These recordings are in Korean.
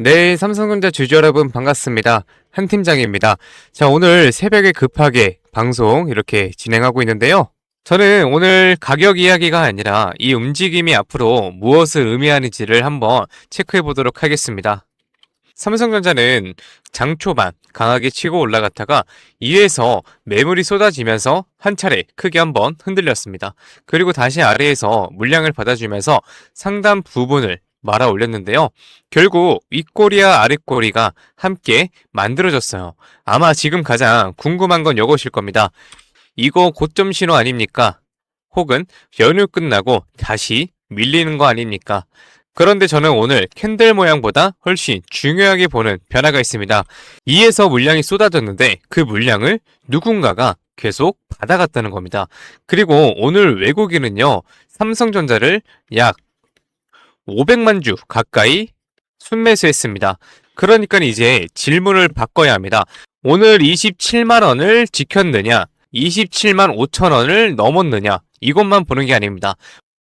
네, 삼성전자 주주 여러분 반갑습니다. 한 팀장입니다. 자, 오늘 새벽에 급하게 방송 이렇게 진행하고 있는데요. 저는 오늘 가격 이야기가 아니라 이 움직임이 앞으로 무엇을 의미하는지를 한번 체크해 보도록 하겠습니다. 삼성전자는 장 초반 강하게 치고 올라갔다가 위에서 매물이 쏟아지면서 한 차례 크게 한번 흔들렸습니다. 그리고 다시 아래에서 물량을 받아주면서 상단 부분을 말아 올렸는데요. 결국 윗꼬리와 아랫꼬리가 함께 만들어졌어요. 아마 지금 가장 궁금한 건 이것일 겁니다. 이거 고점 신호 아닙니까? 혹은 연휴 끝나고 다시 밀리는 거 아닙니까? 그런데 저는 오늘 캔들 모양보다 훨씬 중요하게 보는 변화가 있습니다. 이에서 물량이 쏟아졌는데 그 물량을 누군가가 계속 받아갔다는 겁니다. 그리고 오늘 외국인은요, 삼성전자를 약 500만 주 가까이 순매수했습니다. 그러니까 이제 질문을 바꿔야 합니다. 오늘 27만 원을 지켰느냐, 27만 5천 원을 넘었느냐, 이것만 보는 게 아닙니다.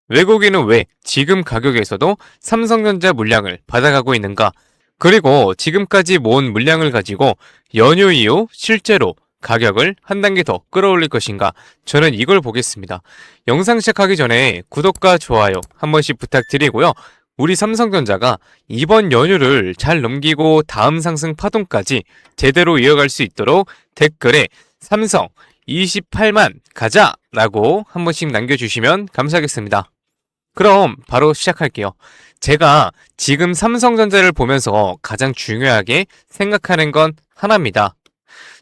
외국인은 왜 지금 가격에서도 삼성전자 물량을 받아가고 있는가? 그리고 지금까지 모은 물량을 가지고 연휴 이후 실제로 가격을 한 단계 더 끌어올릴 것인가? 저는 이걸 보겠습니다. 영상 시작하기 전에 구독과 좋아요 한 번씩 부탁드리고요. 우리 삼성전자가 이번 연휴를 잘 넘기고 다음 상승 파동까지 제대로 이어갈 수 있도록 댓글에 삼성 28만 가자! 라고 한 번씩 남겨주시면 감사하겠습니다. 그럼 바로 시작할게요. 제가 지금 삼성전자를 보면서 가장 중요하게 생각하는 건 하나입니다.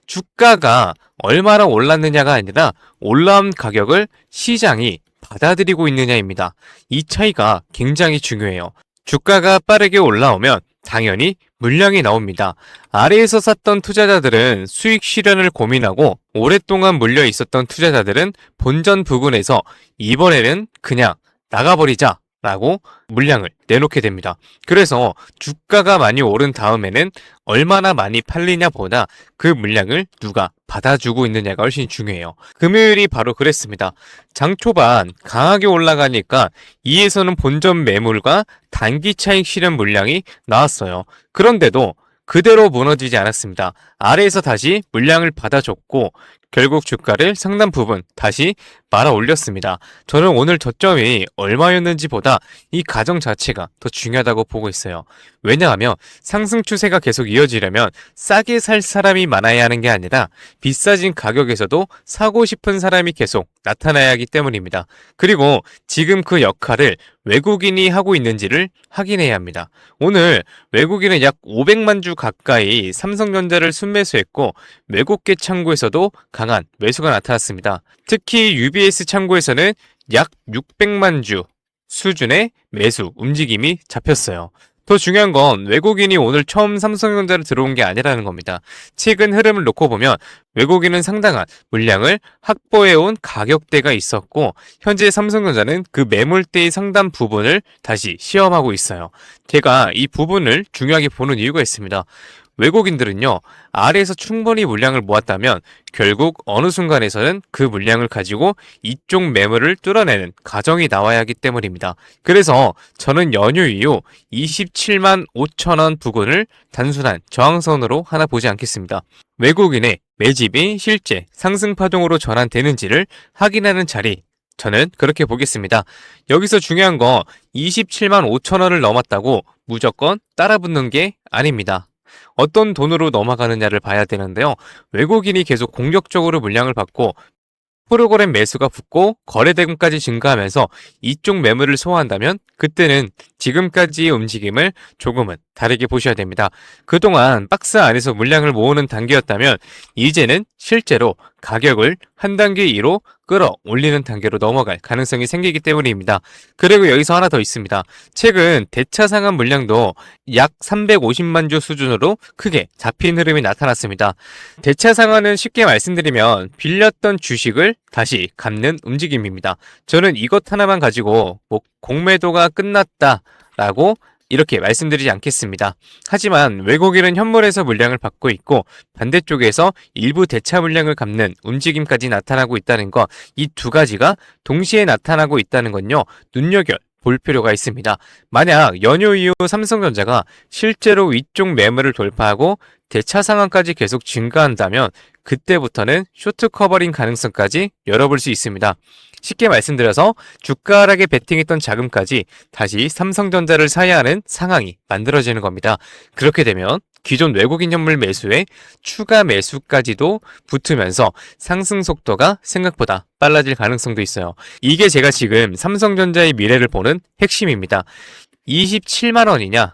주가가 얼마나 올랐느냐가 아니라 올라온 가격을 시장이 받아들이고 있느냐입니다. 이 차이가 굉장히 중요해요. 주가가 빠르게 올라오면 당연히 물량이 나옵니다. 아래에서 샀던 투자자들은 수익 실현을 고민하고 오랫동안 물려 있었던 투자자들은 본전 부근에서 이번에는 그냥 나가버리자 라고 물량을 내놓게 됩니다. 그래서 주가가 많이 오른 다음에는 얼마나 많이 팔리냐 보다 그 물량을 누가 받아주고 있느냐가 훨씬 중요해요. 금요일이 바로 그랬습니다. 장 초반 강하게 올라가니까 이에서는 본전 매물과 단기 차익 실현 물량이 나왔어요. 그런데도 그대로 무너지지 않았습니다. 아래에서 다시 물량을 받아줬고 결국 주가를 상당 부분 다시 말아 올렸습니다. 저는 오늘 저점이 얼마였는지 보다 이 과정 자체가 더 중요하다고 보고 있어요. 왜냐하면 상승 추세가 계속 이어지려면 싸게 살 사람이 많아야 하는 게 아니라 비싸진 가격에서도 사고 싶은 사람이 계속 나타나야 하기 때문입니다. 그리고 지금 그 역할을 외국인이 하고 있는지를 확인해야 합니다. 오늘 외국인은 약 500만 주 가까이 삼성전자를 순매수했고 외국계 창구에서도 강한 매수가 나타났습니다. 특히 UBS 창구에서는 약 600만 주 수준의 매수 움직임이 잡혔어요. 더 중요한 건 외국인이 오늘 처음 삼성전자를 들어온 게 아니라는 겁니다. 최근 흐름을 놓고 보면 외국인은 상당한 물량을 확보해온 가격대가 있었고 현재 삼성전자는 그 매물대의 상당 부분을 다시 시험하고 있어요. 제가 이 부분을 중요하게 보는 이유가 있습니다. 외국인들은요, 아래에서 충분히 물량을 모았다면 결국 어느 순간에서는 그 물량을 가지고 이쪽 매물을 뚫어내는 과정이 나와야 하기 때문입니다. 그래서 저는 연휴 이후 27만 5천 원 부근을 단순한 저항선으로 하나 보지 않겠습니다. 외국인의 매집이 실제 상승 파동으로 전환되는지를 확인하는 자리, 저는 그렇게 보겠습니다. 여기서 중요한 건 27만 5천 원을 넘었다고 무조건 따라붙는 게 아닙니다. 어떤 돈으로 넘어가느냐를 봐야 되는데요. 외국인이 계속 공격적으로 물량을 받고 프로그램 매수가 붙고 거래대금까지 증가하면서 이쪽 매물을 소화한다면 그때는 지금까지의 움직임을 조금은 다르게 보셔야 됩니다. 그동안 박스 안에서 물량을 모으는 단계였다면 이제는 실제로 가격을 한 단계 위로 끌어올리는 단계로 넘어갈 가능성이 생기기 때문입니다. 그리고 여기서 하나 더 있습니다. 최근 대차 상환 물량도 약 350만 주 수준으로 크게 잡힌 흐름이 나타났습니다. 대차 상환은 쉽게 말씀드리면 빌렸던 주식을 다시 갚는 움직임입니다. 저는 이것 하나만 가지고 공매도가 끝났다라고 이렇게 말씀드리지 않겠습니다. 하지만 외국인은 현물에서 물량을 받고 있고 반대쪽에서 일부 대차 물량을 갚는 움직임까지 나타나고 있다는 것, 이 두 가지가 동시에 나타나고 있다는 건요, 눈여겨볼 볼 필요가 있습니다. 만약 연휴 이후 삼성전자가 실제로 위쪽 매물을 돌파하고 대차 상황까지 계속 증가한다면 그때부터는 쇼트 커버링 가능성까지 열어볼 수 있습니다. 쉽게 말씀드려서 주가 하락에 베팅했던 자금까지 다시 삼성전자를 사야 하는 상황이 만들어지는 겁니다. 그렇게 되면 기존 외국인 현물 매수에 추가 매수까지도 붙으면서 상승 속도가 생각보다 빨라질 가능성도 있어요. 이게 제가 지금 삼성전자의 미래를 보는 핵심입니다. 27만 원이냐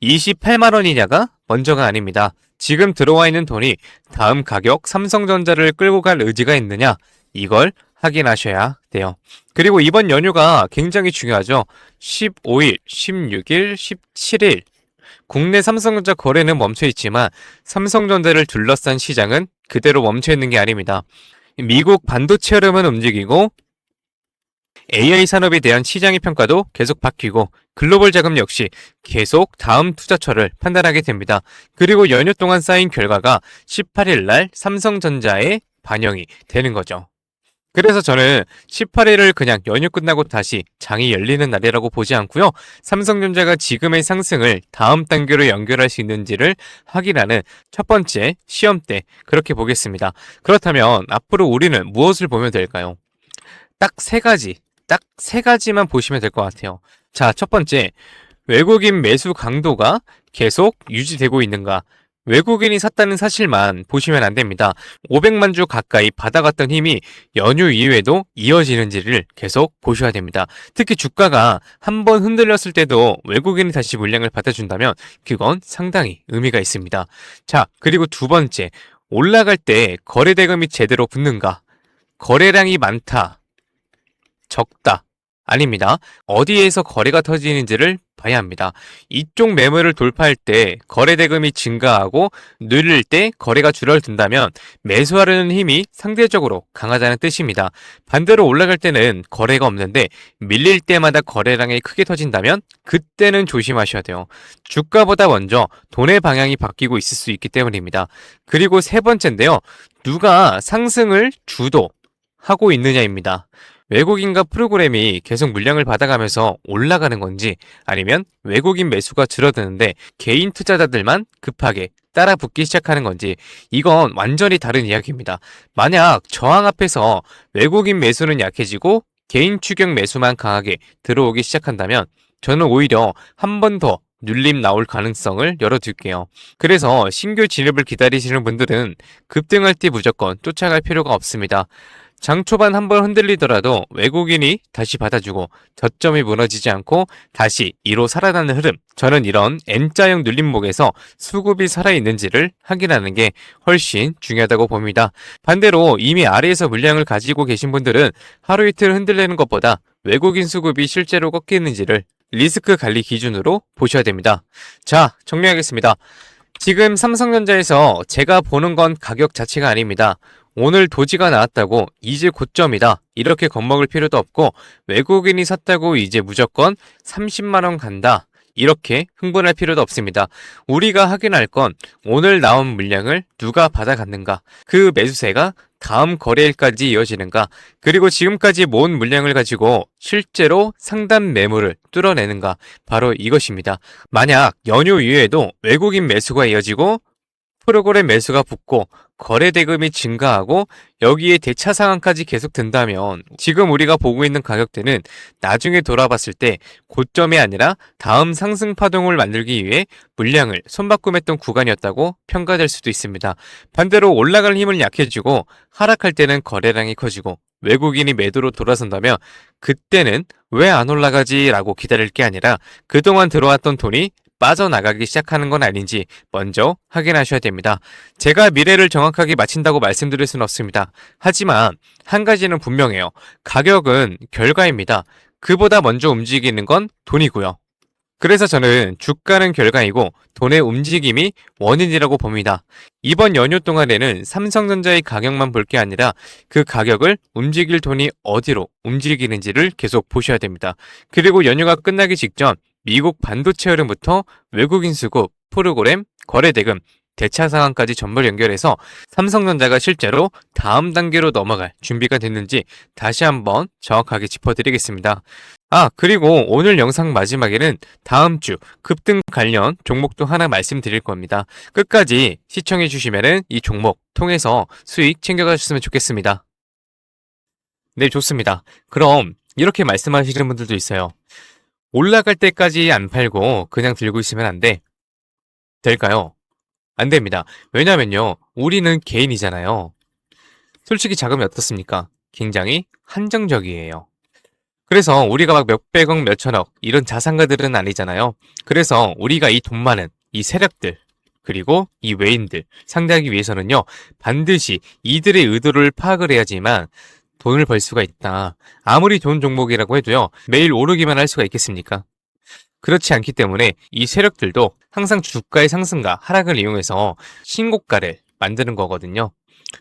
28만 원이냐가 먼저가 아닙니다. 지금 들어와 있는 돈이 다음 가격 삼성전자를 끌고 갈 의지가 있느냐, 이걸 확인하셔야 돼요. 그리고 이번 연휴가 굉장히 중요하죠. 15일, 16일, 17일 국내 삼성전자 거래는 멈춰 있지만 삼성전자를 둘러싼 시장은 그대로 멈춰 있는 게 아닙니다. 미국 반도체 흐름은 움직이고 AI 산업에 대한 시장의 평가도 계속 바뀌고 글로벌 자금 역시 계속 다음 투자처를 판단하게 됩니다. 그리고 연휴 동안 쌓인 결과가 18일 날 삼성전자에 반영이 되는 거죠. 그래서 저는 18일을 그냥 연휴 끝나고 다시 장이 열리는 날이라고 보지 않고요. 삼성전자가 지금의 상승을 다음 단계로 연결할 수 있는지를 확인하는 첫 번째 시험 때 그렇게 보겠습니다. 그렇다면 앞으로 우리는 무엇을 보면 될까요? 딱 세 가지만 보시면 될 것 같아요. 자, 첫 번째, 외국인 매수 강도가 계속 유지되고 있는가? 외국인이 샀다는 사실만 보시면 안 됩니다. 500만 주 가까이 받아갔던 힘이 연휴 이후에도 이어지는지를 계속 보셔야 됩니다. 특히 주가가 한번 흔들렸을 때도 외국인이 다시 물량을 받아준다면 그건 상당히 의미가 있습니다. 자, 그리고 두 번째, 올라갈 때 거래 대금이 제대로 붙는가? 거래량이 많다, 적다, 아닙니다. 어디에서 거래가 터지는지를 봐야 합니다. 이쪽 매물을 돌파할 때 거래 대금이 증가하고 늘릴 때 거래가 줄어든다면 매수하려는 힘이 상대적으로 강하다는 뜻입니다. 반대로 올라갈 때는 거래가 없는데 밀릴 때마다 거래량이 크게 터진다면 그때는 조심하셔야 돼요. 주가보다 먼저 돈의 방향이 바뀌고 있을 수 있기 때문입니다. 그리고 세 번째인데요. 누가 상승을 주도하고 있느냐입니다. 외국인과 프로그램이 계속 물량을 받아가면서 올라가는 건지 아니면 외국인 매수가 줄어드는데 개인 투자자들만 급하게 따라 붙기 시작하는 건지 이건 완전히 다른 이야기입니다. 만약 저항 앞에서 외국인 매수는 약해지고 개인 추격 매수만 강하게 들어오기 시작한다면 저는 오히려 한 번 더 눌림 나올 가능성을 열어둘게요. 그래서 신규 진입을 기다리시는 분들은 급등할 때 무조건 쫓아갈 필요가 없습니다. 장 초반 한번 흔들리더라도 외국인이 다시 받아주고 저점이 무너지지 않고 다시 2로 살아나는 흐름, 저는 이런 N자형 눌림목에서 수급이 살아있는지를 확인하는 게 훨씬 중요하다고 봅니다. 반대로 이미 아래에서 물량을 가지고 계신 분들은 하루 이틀 흔들리는 것보다 외국인 수급이 실제로 꺾이는지를 리스크 관리 기준으로 보셔야 됩니다. 자, 정리하겠습니다. 지금 삼성전자에서 제가 보는 건 가격 자체가 아닙니다. 오늘 도지가 나왔다고 이제 고점이다 이렇게 겁먹을 필요도 없고 외국인이 샀다고 이제 무조건 30만원 간다 이렇게 흥분할 필요도 없습니다. 우리가 확인할 건 오늘 나온 물량을 누가 받아갔는가, 그 매수세가 다음 거래일까지 이어지는가, 그리고 지금까지 모은 물량을 가지고 실제로 상단 매물을 뚫어내는가, 바로 이것입니다. 만약 연휴 이후에도 외국인 매수가 이어지고 프로그램 매수가 붙고 거래 대금이 증가하고 여기에 대차 상황까지 계속 든다면 지금 우리가 보고 있는 가격대는 나중에 돌아봤을 때 고점이 아니라 다음 상승 파동을 만들기 위해 물량을 손바꿈했던 구간이었다고 평가될 수도 있습니다. 반대로 올라갈 힘은 약해지고 하락할 때는 거래량이 커지고 외국인이 매도로 돌아선다면 그때는 왜 안 올라가지 라고 기다릴 게 아니라 그동안 들어왔던 돈이 빠져나가기 시작하는 건 아닌지 먼저 확인하셔야 됩니다. 제가 미래를 정확하게 맞힌다고 말씀드릴 수는 없습니다. 하지만 한 가지는 분명해요. 가격은 결과입니다. 그보다 먼저 움직이는 건 돈이고요. 그래서 저는 주가는 결과이고 돈의 움직임이 원인이라고 봅니다. 이번 연휴 동안에는 삼성전자의 가격만 볼 게 아니라 그 가격을 움직일 돈이 어디로 움직이는지를 계속 보셔야 됩니다. 그리고 연휴가 끝나기 직전 미국 반도체 흐름부터 외국인 수급, 프로그램, 거래 대금 대차 상황까지 전부 연결해서 삼성전자가 실제로 다음 단계로 넘어갈 준비가 됐는지 다시 한번 정확하게 짚어드리겠습니다. 그리고 오늘 영상 마지막에는 다음 주 급등 관련 종목도 하나 말씀드릴 겁니다. 끝까지 시청해주시면 이 종목 통해서 수익 챙겨가셨으면 좋겠습니다. 네, 좋습니다. 그럼 이렇게 말씀하시는 분들도 있어요. 올라갈 때까지 안 팔고 그냥 들고 있으면 안 돼. 될까요? 안 됩니다. 왜냐면요, 우리는 개인이잖아요. 솔직히 자금이 어떻습니까? 굉장히 한정적이에요. 그래서 우리가 막 몇백억, 몇천억 이런 자산가들은 아니잖아요. 그래서 우리가 이 돈 많은 이 세력들 그리고 이 외인들 상대하기 위해서는요, 반드시 이들의 의도를 파악을 해야지만 돈을 벌 수가 있다. 아무리 좋은 종목이라고 해도요, 매일 오르기만 할 수가 있겠습니까? 그렇지 않기 때문에 이 세력들도 항상 주가의 상승과 하락을 이용해서 신고가를 만드는 거거든요.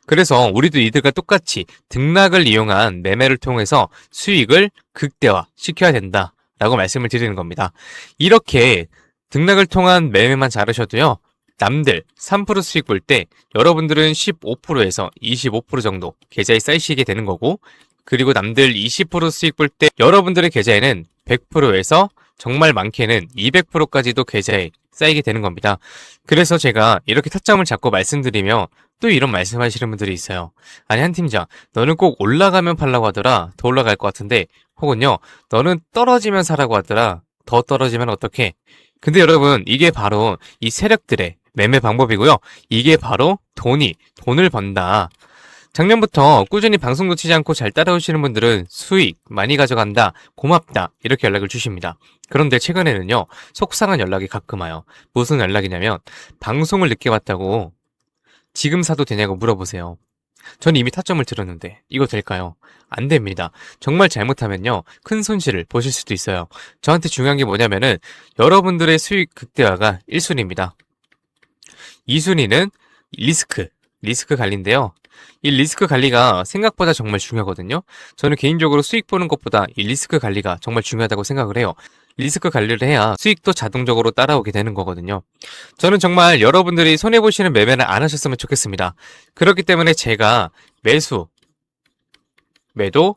그래서 우리도 이들과 똑같이 등락을 이용한 매매를 통해서 수익을 극대화 시켜야 된다라고 말씀을 드리는 겁니다. 이렇게 등락을 통한 매매만 잘하셔도요, 남들 3% 수익 볼 때 여러분들은 15%에서 25% 정도 계좌에 쌓이시게 되는 거고, 그리고 남들 20% 수익 볼 때 여러분들의 계좌에는 100%에서 정말 많게는 200%까지도 계좌에 쌓이게 되는 겁니다. 그래서 제가 이렇게 타점을 잡고 말씀드리며 또 이런 말씀하시는 분들이 있어요. 아니, 한 팀장, 너는 꼭 올라가면 팔라고 하더라. 더 올라갈 것 같은데. 혹은요, 너는 떨어지면 사라고 하더라. 더 떨어지면 어떡해? 근데 여러분, 이게 바로 이 세력들의 매매 방법이고요. 이게 바로 돈을 번다. 작년부터 꾸준히 방송 놓치지 않고 잘 따라오시는 분들은 수익 많이 가져간다, 고맙다 이렇게 연락을 주십니다. 그런데 최근에는요, 속상한 연락이 가끔 와요. 무슨 연락이냐면 방송을 늦게 왔다고 지금 사도 되냐고 물어보세요. 전 이미 타점을 들었는데 이거 될까요? 안 됩니다. 정말 잘못하면요, 큰 손실을 보실 수도 있어요. 저한테 중요한 게 뭐냐면은 여러분들의 수익 극대화가 1순위입니다. 2순위는 리스크 관리인데요. 이 리스크 관리가 생각보다 정말 중요하거든요. 저는 개인적으로 수익 보는 것보다 이 리스크 관리가 정말 중요하다고 생각을 해요. 리스크 관리를 해야 수익도 자동적으로 따라오게 되는 거거든요. 저는 정말 여러분들이 손해보시는 매매는 안 하셨으면 좋겠습니다. 그렇기 때문에 제가 매수, 매도,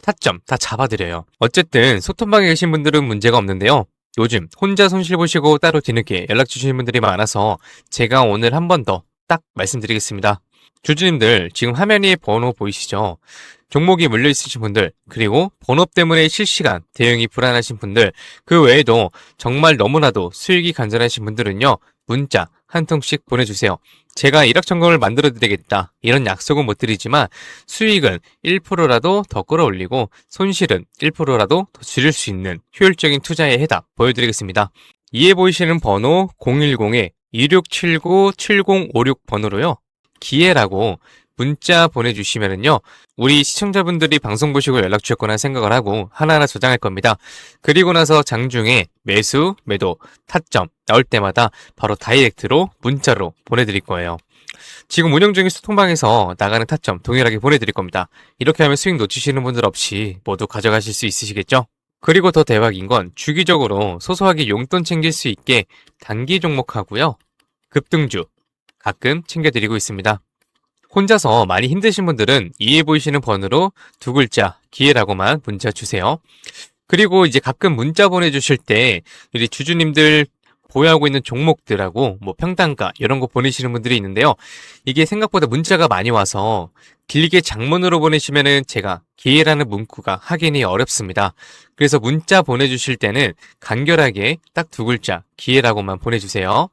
타점 다 잡아드려요. 어쨌든 소통방에 계신 분들은 문제가 없는데요. 요즘 혼자 손실 보시고 따로 뒤늦게 연락 주시는 분들이 많아서 제가 오늘 한 번 더 딱 말씀드리겠습니다. 주주님들, 지금 화면 위에 번호 보이시죠? 종목이 물려 있으신 분들, 그리고 번호 때문에 실시간 대응이 불안하신 분들, 그 외에도 정말 너무나도 수익이 간절하신 분들은요, 문자 한 통씩 보내주세요. 제가 일확천금을 만들어 드리겠다 이런 약속은 못 드리지만 수익은 1%라도 더 끌어올리고 손실은 1%라도 더 줄일 수 있는 효율적인 투자의 해답 보여드리겠습니다. 이에 보이시는 번호 010-2679-7056 번호로요, 기회라고 문자 보내주시면은요, 우리 시청자분들이 방송 보시고 연락 주셨거나 생각을 하고 하나하나 저장할 겁니다. 그리고 나서 장중에 매수, 매도, 타점 나올 때마다 바로 다이렉트로 문자로 보내드릴 거예요. 지금 운영 중인 소통방에서 나가는 타점 동일하게 보내드릴 겁니다. 이렇게 하면 수익 놓치시는 분들 없이 모두 가져가실 수 있으시겠죠? 그리고 더 대박인 건 주기적으로 소소하게 용돈 챙길 수 있게 단기 종목하고요, 급등주 가끔 챙겨드리고 있습니다. 혼자서 많이 힘드신 분들은 이에 보이시는 번호로 두 글자 기회라고만 문자 주세요. 그리고 이제 가끔 문자 보내주실 때 우리 주주님들 보유하고 있는 종목들하고 뭐 평단가 이런 거 보내시는 분들이 있는데요. 이게 생각보다 문자가 많이 와서 길게 장문으로 보내시면은 제가 기회라는 문구가 확인이 어렵습니다. 그래서 문자 보내주실 때는 간결하게 딱 두 글자 기회라고만 보내주세요.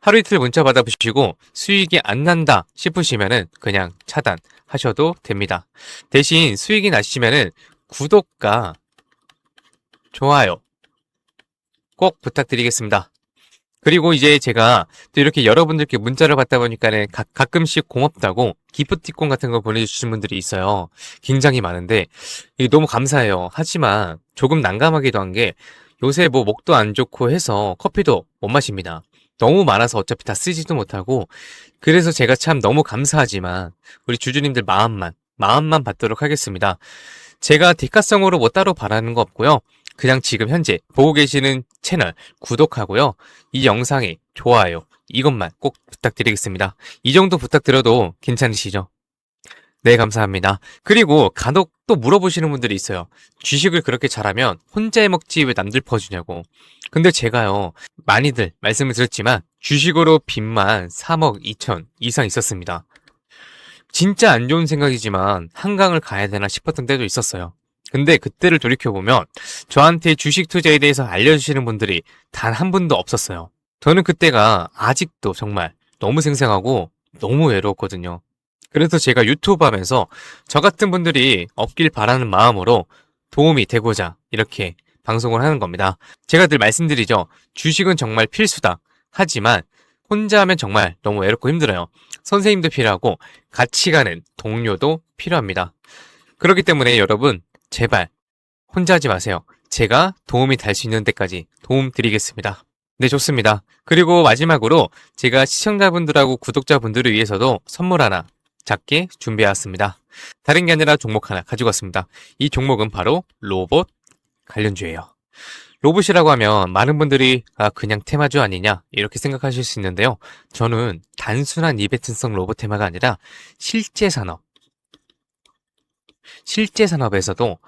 하루 이틀 문자 받아보시고 수익이 안 난다 싶으시면은 그냥 차단하셔도 됩니다. 대신 수익이 나시면은 구독과 좋아요 꼭 부탁드리겠습니다. 그리고 이제 제가 또 이렇게 여러분들께 문자를 받다 보니까는 가끔씩 고맙다고 기프티콘 같은 거 보내주시는 분들이 있어요. 굉장히 많은데 이게 너무 감사해요. 하지만 조금 난감하기도 한 게 요새 뭐 목도 안 좋고 해서 커피도 못 마십니다. 너무 많아서 어차피 다 쓰지도 못하고, 그래서 제가 참 너무 감사하지만 우리 주주님들 마음만 받도록 하겠습니다. 제가 대가성으로 뭐 따로 바라는 거 없고요. 그냥 지금 현재 보고 계시는 채널 구독하고요, 이 영상에 좋아요 이것만 꼭 부탁드리겠습니다. 이 정도 부탁드려도 괜찮으시죠? 네, 감사합니다. 그리고 간혹 또 물어보시는 분들이 있어요. 주식을 그렇게 잘하면 혼자 해먹지 왜 남들 퍼주냐고. 근데 제가요, 많이들 말씀을 드렸지만 주식으로 빚만 3억 2천 이상 있었습니다. 진짜 안 좋은 생각이지만 한강을 가야 되나 싶었던 때도 있었어요. 근데 그때를 돌이켜보면 저한테 주식 투자에 대해서 알려주시는 분들이 단 한 분도 없었어요. 저는 그때가 아직도 정말 너무 생생하고 너무 외로웠거든요. 그래서 제가 유튜브 하면서 저 같은 분들이 없길 바라는 마음으로 도움이 되고자 이렇게 방송을 하는 겁니다. 제가 늘 말씀드리죠. 주식은 정말 필수다. 하지만 혼자 하면 정말 너무 외롭고 힘들어요. 선생님도 필요하고 같이 가는 동료도 필요합니다. 그렇기 때문에 여러분 제발 혼자 하지 마세요. 제가 도움이 될 수 있는 데까지 도움 드리겠습니다. 네, 좋습니다. 그리고 마지막으로 제가 시청자분들하고 구독자분들을 위해서도 선물 하나 작게 준비해왔습니다. 다른 게 아니라 종목 하나 가지고 왔습니다. 이 종목은 바로 로봇 관련주예요. 로봇이라고 하면 많은 분들이 그냥 테마주 아니냐 이렇게 생각하실 수 있는데요. 저는 단순한 이벤트성 로봇 테마가 아니라 실제 산업에서도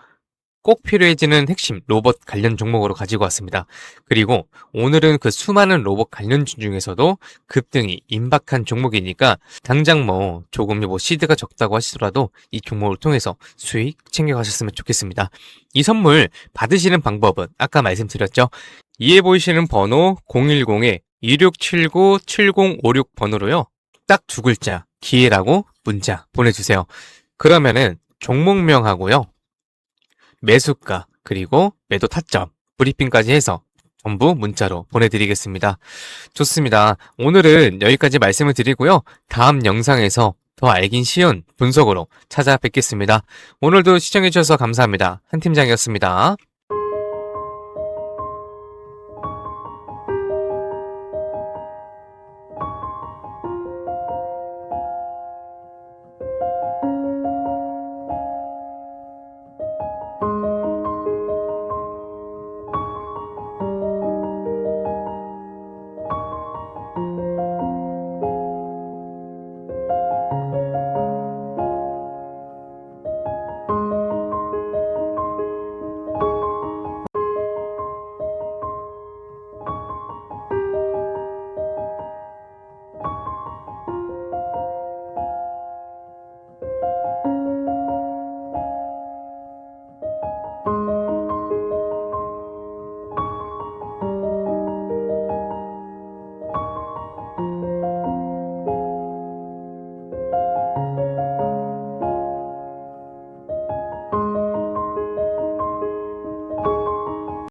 꼭 필요해지는 핵심 로봇 관련 종목으로 가지고 왔습니다. 그리고 오늘은 그 수많은 로봇 관련주 중에서도 급등이 임박한 종목이니까 당장 조금 시드가 적다고 하시더라도 이 종목을 통해서 수익 챙겨가셨으면 좋겠습니다. 이 선물 받으시는 방법은 아까 말씀드렸죠. 이에 보이시는 번호 010-2679-7056 번호로요. 딱 두 글자 기회라고 문자 보내주세요. 그러면은 종목명하고요. 매수가 그리고 매도 타점 브리핑까지 해서 전부 문자로 보내드리겠습니다. 좋습니다. 오늘은 여기까지 말씀을 드리고요. 다음 영상에서 더 알긴 쉬운 분석으로 찾아뵙겠습니다. 오늘도 시청해주셔서 감사합니다. 한 팀장이었습니다.